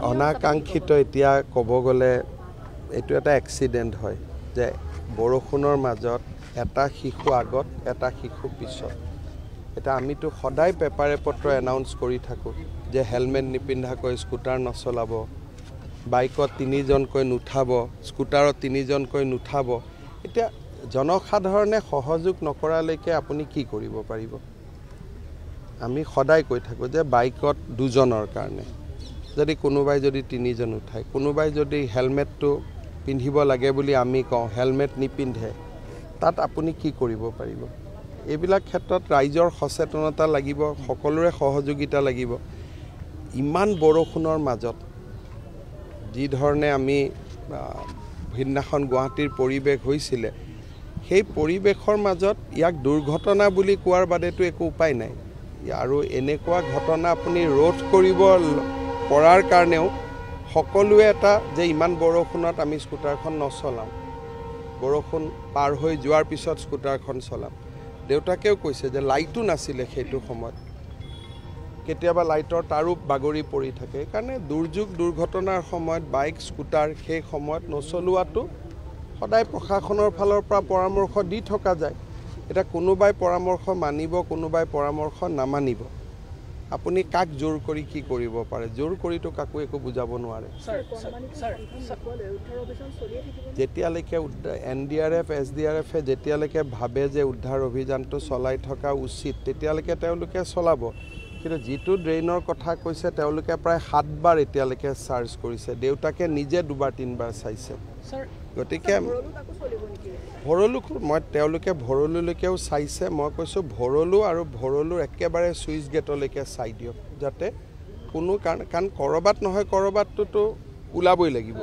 অনাকাংক্ষিত এতিয়া ক'ব গ'লে এইটো এটা এক্সিডেণ্ট হয় যে বৰষুণৰ মাজত এটা শিশু আগত এটা শিশু পিছত এটা আমিতো সদায় পেপাৰে পত্ৰ এনাউন্স কৰি থাকোঁ যে হেলমেট নিপিন্ধাকৈ স্কুটাৰ নচলাব বাইকত 3জনকৈ নুঠাব স্কুটাৰত 3জনকৈ নুঠাব এতিয়া জনসাধাৰণে সহযোগ নকৰালৈকে আপুনি কি কৰিব পাৰিব আমি সদায় কৈ থাকোঁ যে বাইকত 2জনৰ কাৰণে যদি কোনোবাই যদি 3জন উঠায় কোনোবাই যদি হেলমেটটো পিন্ধিব লাগে বুলি আমি কওঁ হেলমেট নিপিন্ধে তাত আপুনি কি কৰিব পাৰিব এইবিলাক ক্ষেত্ৰত ৰাইজৰ সচেতনতা লাগিব সকলোৰে সহযোগিতা লাগিব ইমান বৰষুণৰ মাজত যি ধৰণে আমি ভিন্নাখন গুৱাহাটীৰ পৰিৱেশ হৈছিলে সেই পৰিৱেশৰ মাজত ইয়াক দুৰ্ঘটনা বুলি কোৱাৰ বাদেতো একো উপায় নাই আৰু এনেকুৱা ঘটনা আপুনি ৰোধ কৰিব পৰাৰ কাৰণেও সকলোৱে এটা যে ইমান বৰষুণত আমি স্কুটাৰখন নচলাম বৰষুণ পাৰ হৈ যোৱাৰ পিছত স্কুটাৰখন চলাম দেউতাকেও কৈছে যে লাইটো নাছিলে সেইটো সময়ত কেতিয়াবা লাইটৰ তাৰো বাগৰি পৰি থাকে কাৰণে দুৰ্যোগ দুৰ্ঘটনাৰ সময়ত বাইক স্কুটাৰ সেই সময়ত নচলোৱাটো সদায় প্ৰশাসনৰ ফালৰ পৰা পৰামৰ্শ দি থকা যায় এটা কোনোবাই পৰামৰ্শ মানিব কোনোবাই পৰামৰ্শ নামানিব আপুনি কাক জোৰ কৰি কি কৰিব পাৰে জোৰ কৰিতো কাকো একো বুজাব নোৱাৰে যেতিয়ালৈকে NDRF SDRF যেতিয়ালৈকে ভাবে যে উদ্ধাৰ অভিযানটো চলাই থকা উচিত তেতিয়ালৈকে তেওঁলোকে চলাব কিন্তু যেটো ড্ৰেইনৰ কথা কৈছে তেওঁলোকে প্ৰায় 7 বাৰ এতিয়ালৈকে চাৰ্জ কৰিছে দেউতাকে নিজে 2বাৰ 3বাৰ চাইছে গতিকে ভৰলু মই তেওঁলোকে ভৰলুলৈকেও চাইছে মই কৈছোঁ ভৰলু আৰু ভৰলুৰ একেবাৰে সুইচ গেটলৈকে চাই দিয়ক যাতে কোনো কাৰণ কৰবাত নহয় কৰবাততো ওলাবই লাগিব